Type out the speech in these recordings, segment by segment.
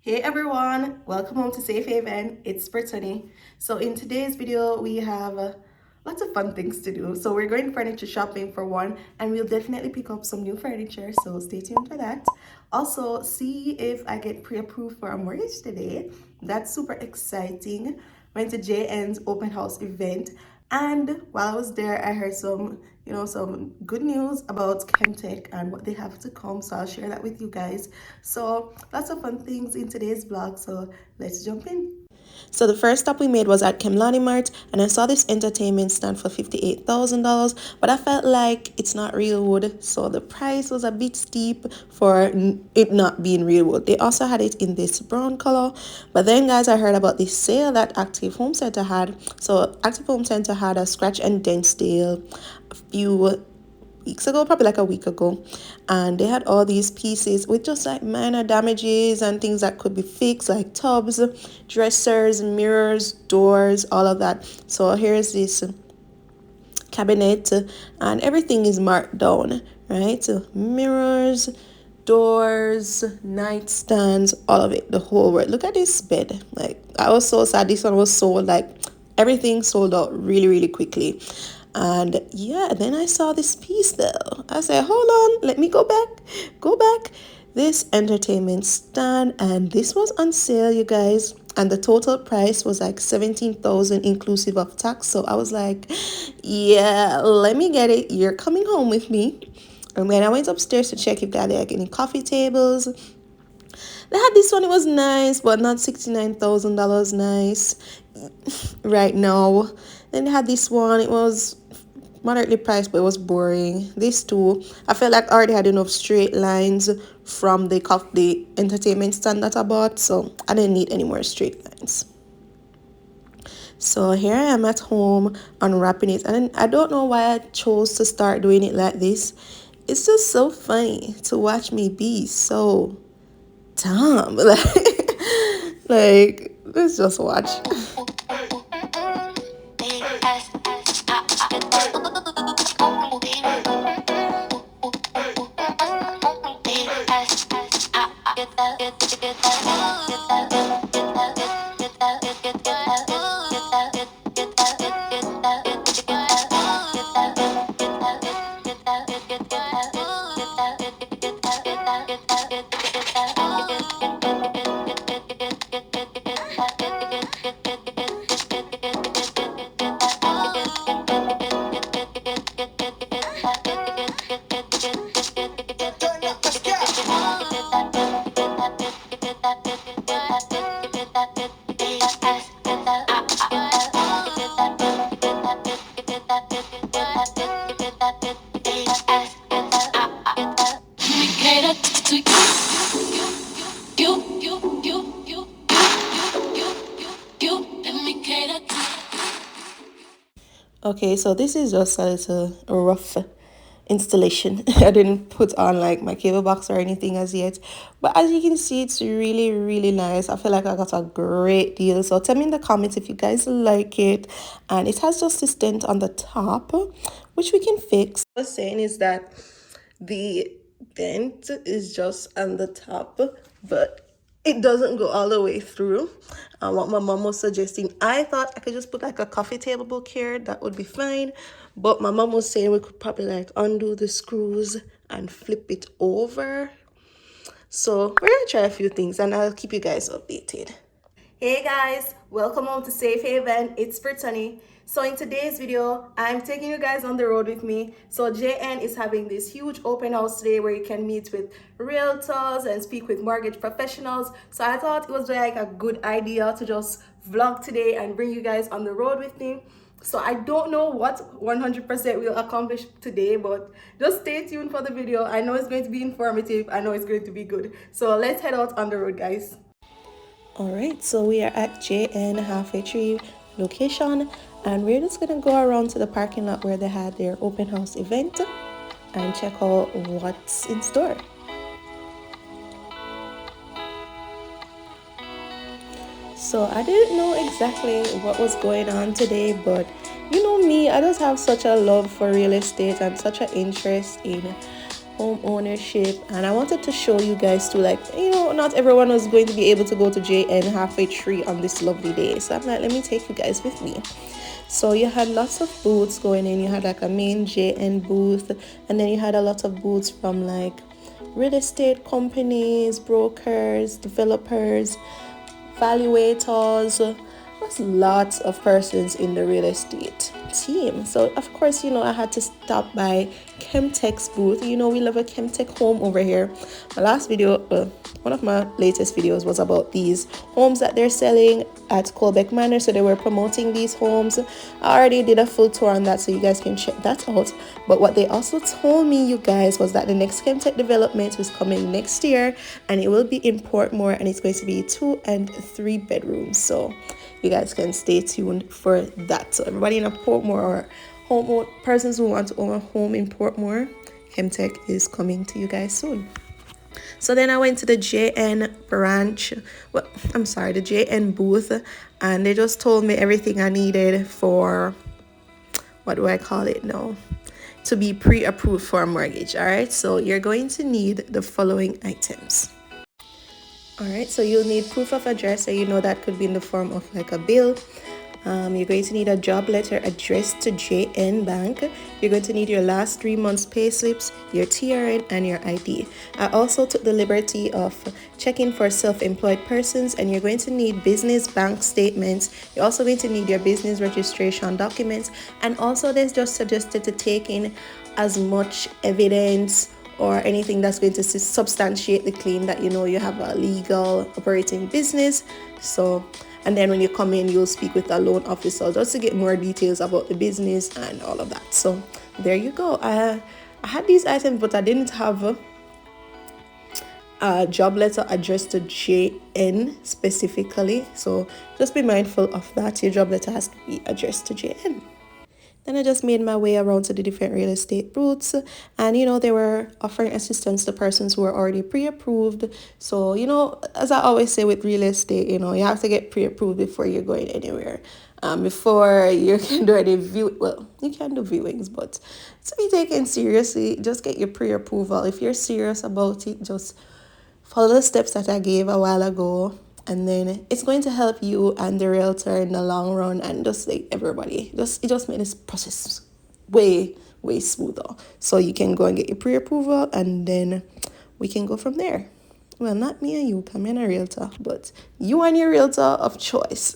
Hey everyone, welcome home to Safe Haven. It's Brittany. So in today's video, we have lots of fun things to do. So we're going furniture shopping for one, and we'll definitely pick up some new furniture. So stay tuned for that. Also, see if I get pre-approved for a mortgage today. That's super exciting. Went to JN's open house event, and while I was there, I heard some good news about Chemtech and what they have to come. So I'll share that with you guys. So lots of fun things in today's vlog. So let's jump in. So the first stop we made was at Kemlani Mart, and I saw this entertainment stand for $58,000, but I felt like it's not real wood, so the price was a bit steep for it not being real wood. They also had it in this brown color, but then guys, I heard about this sale that Active Home Center had. So Active Home Center had a scratch and dent sale a few weeks ago, probably like a week ago, and they had all these pieces with just like minor damages and things that could be fixed, like tubs, dressers, mirrors, doors, all of that. So here's this cabinet, and everything is marked down, right? So mirrors, doors, nightstands, all of it, the whole world. Look at this bed. Like, I was so sad this one was sold. Like, everything sold out really quickly. And yeah, then I saw this piece though. I said, hold on, let me go back. This entertainment stand, and this was on sale, you guys, and the total price was like 17,000 inclusive of tax. So I was like, yeah, let me get it. You're coming home with me. And when I went upstairs to check if they had like any coffee tables, they had this one. It was nice, but not $69,000 nice right now. Then they had this one. It was moderately priced, but it was boring. This too, I felt like I already had enough straight lines from the entertainment stand that I bought, so I didn't need any more straight lines. So here I am at home unwrapping it, and I don't know why I chose to start doing it like this. It's just so funny to watch me be so dumb. Like let's just watch. Okay, so this is just a little rough installation. I didn't put on like my cable box or anything as yet, but as you can see, it's really nice. I feel like I got a great deal. So tell me in the comments if you guys like it. And it has just this dent on the top, which we can fix. What I was saying is that the dent is just on the top, but it doesn't go all the way through. What my mom was suggesting, I thought I could just put like a coffee table book here, that would be fine, but my mom was saying we could probably like undo the screws and flip it over. So we're gonna try a few things, and I'll keep you guys updated. Hey guys, welcome home to Safe Haven. It's Brittany. So in today's video, I'm taking you guys on the road with me. So JN is having this huge open house today where you can meet with realtors and speak with mortgage professionals. So I thought it was like a good idea to just vlog today and bring you guys on the road with me. So I don't know what 100% we'll accomplish today, but just stay tuned for the video. I know it's going to be informative. I know it's going to be good. So let's head out on the road, guys. All right, so we are at JN Halfway Tree location, and we're just gonna go around to the parking lot where they had their open house event and check out what's in store. So I didn't know exactly what was going on today, but you know me, I just have such a love for real estate and such an interest in home ownership, and I wanted to show you guys too, like, you know, not everyone was going to be able to go to JN halfway through on this lovely day, so I'm like, let me take you guys with me. So you had lots of booths going in. You had like a main JN booth, and then you had a lot of booths from like real estate companies, brokers, developers, valuators. There's lots of persons in the real estate team. So of course, you know, I had to stop by Chemtech's booth. You know, we love a Chemtech home over here. My last video, one of my latest videos was about these homes that they're selling at Colbeck Manor. So they were promoting these homes. I already did a full tour on that, so you guys can check that out. But what they also told me, you guys, was that the next Chemtech development was coming next year, and it will be in Portmore, and it's going to be 2 and 3 bedrooms. So you guys can stay tuned for that. So everybody in a Portmore or persons who want to own a home in Portmore, Chemtech is coming to you guys soon. So then I went to the JN branch, well, I'm sorry, the JN booth, and they just told me everything I needed for, what do I call it now, to be pre-approved for a mortgage. All right, so you're going to need the following items. All right, so you'll need proof of address, so you know that could be in the form of like a bill. You're going to need a job letter addressed to JN Bank. You're going to need your last 3 months pay slips, your TRN, and your ID. I also took the liberty of checking for self-employed persons, and you're going to need business bank statements. You're also going to need your business registration documents, and also there's just suggested to take in as much evidence or anything that's going to substantiate the claim that you know you have a legal operating business. So, and then when you come in, you'll speak with a loan officer just to get more details about the business and all of that. So there you go. I had these items, but I didn't have a job letter addressed to JN specifically. So just be mindful of that. Your job letter has to be addressed to JN. Then I just made my way around to the different real estate booths, and you know, they were offering assistance to persons who were already pre-approved. So you know, as I always say with real estate, you know, you have to get pre-approved before you're going anywhere. Before you can do any you can do viewings, but to be taken seriously, just get your pre-approval. If you're serious about it, just follow the steps that I gave a while ago, and then it's going to help you and the realtor in the long run, and just like everybody, it just made this process way smoother. So you can go and get your pre-approval, and then we can go from there. Well, not me and you, come in a realtor, but you and your realtor of choice.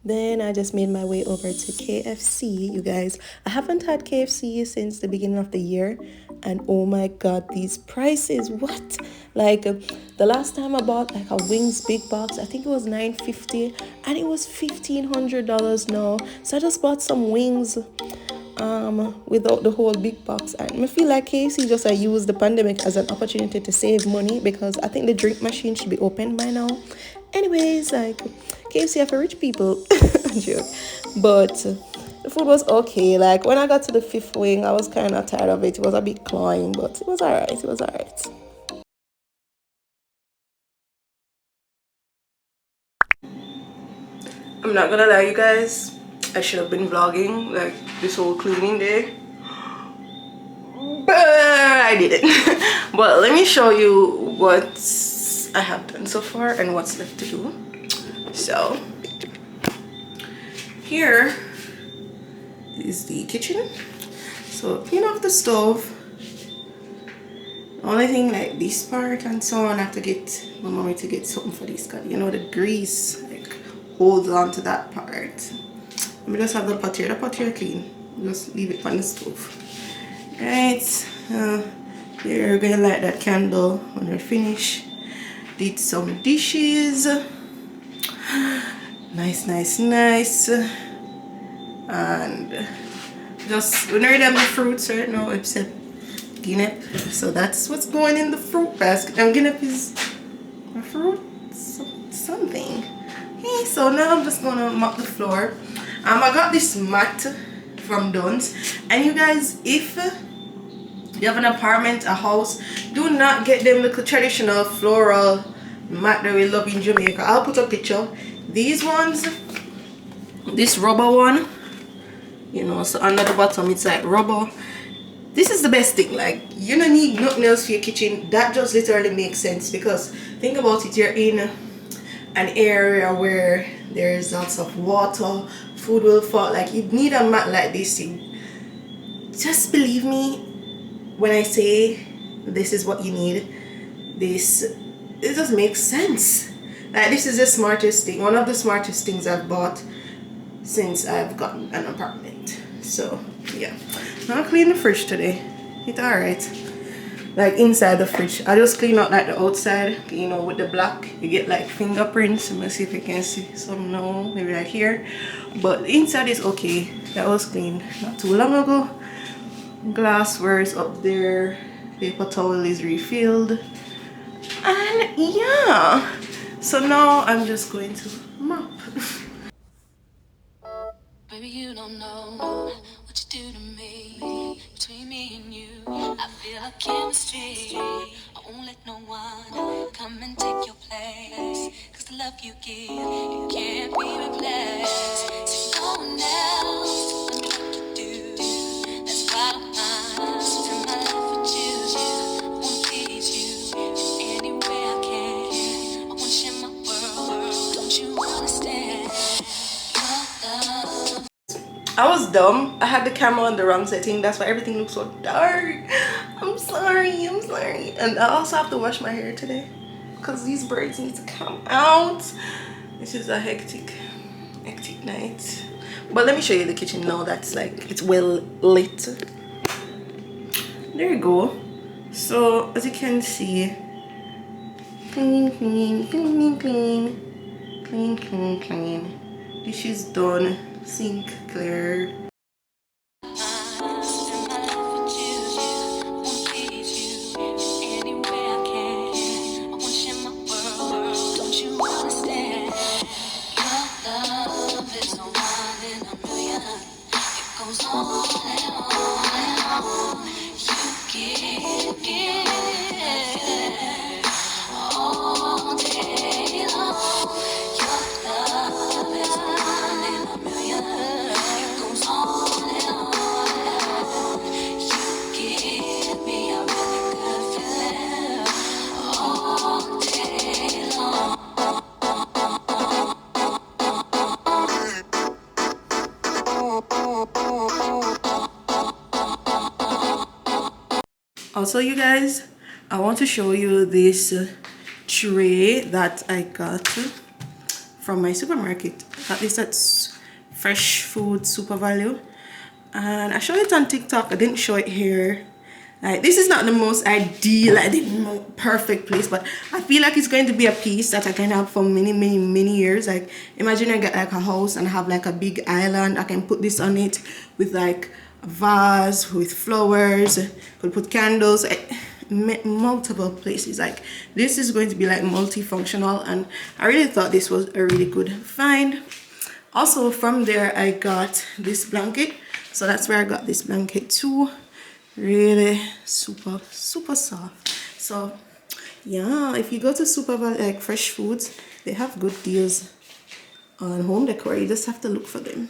Then I just made my way over to KFC, you guys. I haven't had KFC since the beginning of the year, and oh my god, these prices, what? Like the last time I bought like a wings big box, I think it was $9.50, and it was $1,500 now. So I just bought some wings without the whole big box, and I feel like KFC just used the pandemic as an opportunity to save money, because I think the drink machine should be open by now. Anyways, like KFC for rich people. Joke. But the food was okay. Like when I got to the 5th wing, I was kind of tired of it. It was a bit cloying, but it was alright. It was alright. I'm not gonna lie, you guys, I should have been vlogging like this whole cleaning day, but I didn't. But let me show you what I have done so far and what's left to do. So here is the kitchen. So clean off the stove. The only thing, like this part and so on, I have to get my mommy to get something for this, because you know the grease like holds on to that part. Let me just have the pot here. The pot here clean. Just leave it on the stove. Right. You're gonna light that candle when you're finished. Did some dishes. Nice. And just we already have the fruits right now except guinea. So that's what's going in the fruit basket. And guinea is a fruit something. Hey, so now I'm just gonna mop the floor. I got this mat from Dunn's, and you guys, if you have an apartment, a house, do not get them little traditional floral mat that we love in Jamaica. I'll put a picture. These ones, this rubber one, you know. So under the bottom it's like rubber. This is the best thing, like you don't need nothing else for your kitchen. That just literally makes sense, because think about it, you're in an area where there's lots of water, food will fall, like you need a mat like this. Just believe me when I say this is what you need. It just makes sense. Like this is the smartest thing, one of the smartest things I've bought since I've gotten an apartment. So yeah, I'm gonna clean the fridge today. It's alright. Like inside the fridge, I just clean out like the outside, you know, with the black you get like fingerprints. Let me see if you can see some now, maybe like here, but the inside is okay. That was cleaned not too long ago. Glassware is up there, paper towel is refilled, and yeah, so now I'm just going to mop. Baby, you don't know what you do to me. Between me and you, I feel like chemistry. I won't let no one come and take your place. Cause the love you give, it can't be replaced. So no one else, let me what you do. That's why I'm spend my life with you. I wanna please you in any way I can. I wanna share my world, don't you understand? Your love. I was dumb. I had the camera on the wrong setting. That's why everything looks so dark. I'm sorry. And I also have to wash my hair today because these braids need to come out. This is a hectic night. But let me show you the kitchen now. That's like, it's well lit. There you go. So as you can see, clean. Dishes done. Sink clear. Also, you guys, I want to show you this tray that I got from my supermarket. I got this at Fresh Food Super Value, and I showed it on TikTok. I didn't show it here. Like, this is not the most ideal, like the perfect place, but I feel like it's going to be a piece that I can have for many years. Like, imagine I get like a house and have like a big island. I can put this on it with like a vase with flowers. Could put candles, multiple places. Like, this is going to be like multifunctional, and I really thought this was a really good find. Also from there I got this blanket, so that's where I got this blanket too. Really super soft. So yeah, if you go to like Fresh Foods, they have good deals on home decor. You just have to look for them.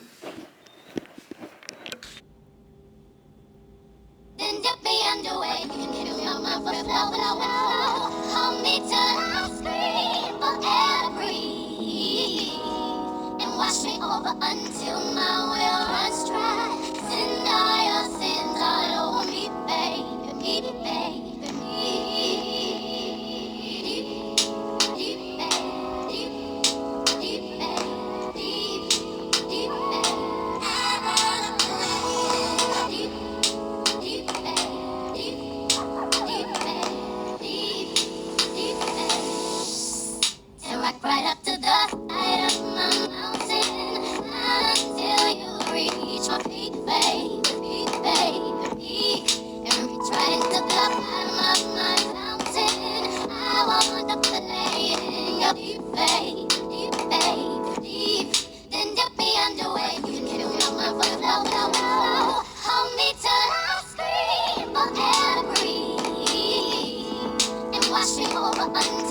Wash me over until my will runs dry. Send all your sins all over me, baby, baby, right up to the side of my mountain until you reach my peak, baby, and reach right into the bottom of my mountain. I want to play in your deep, then dip me underway. You can feel my flow. Hold me till I scream for air to breathe, and wash me over.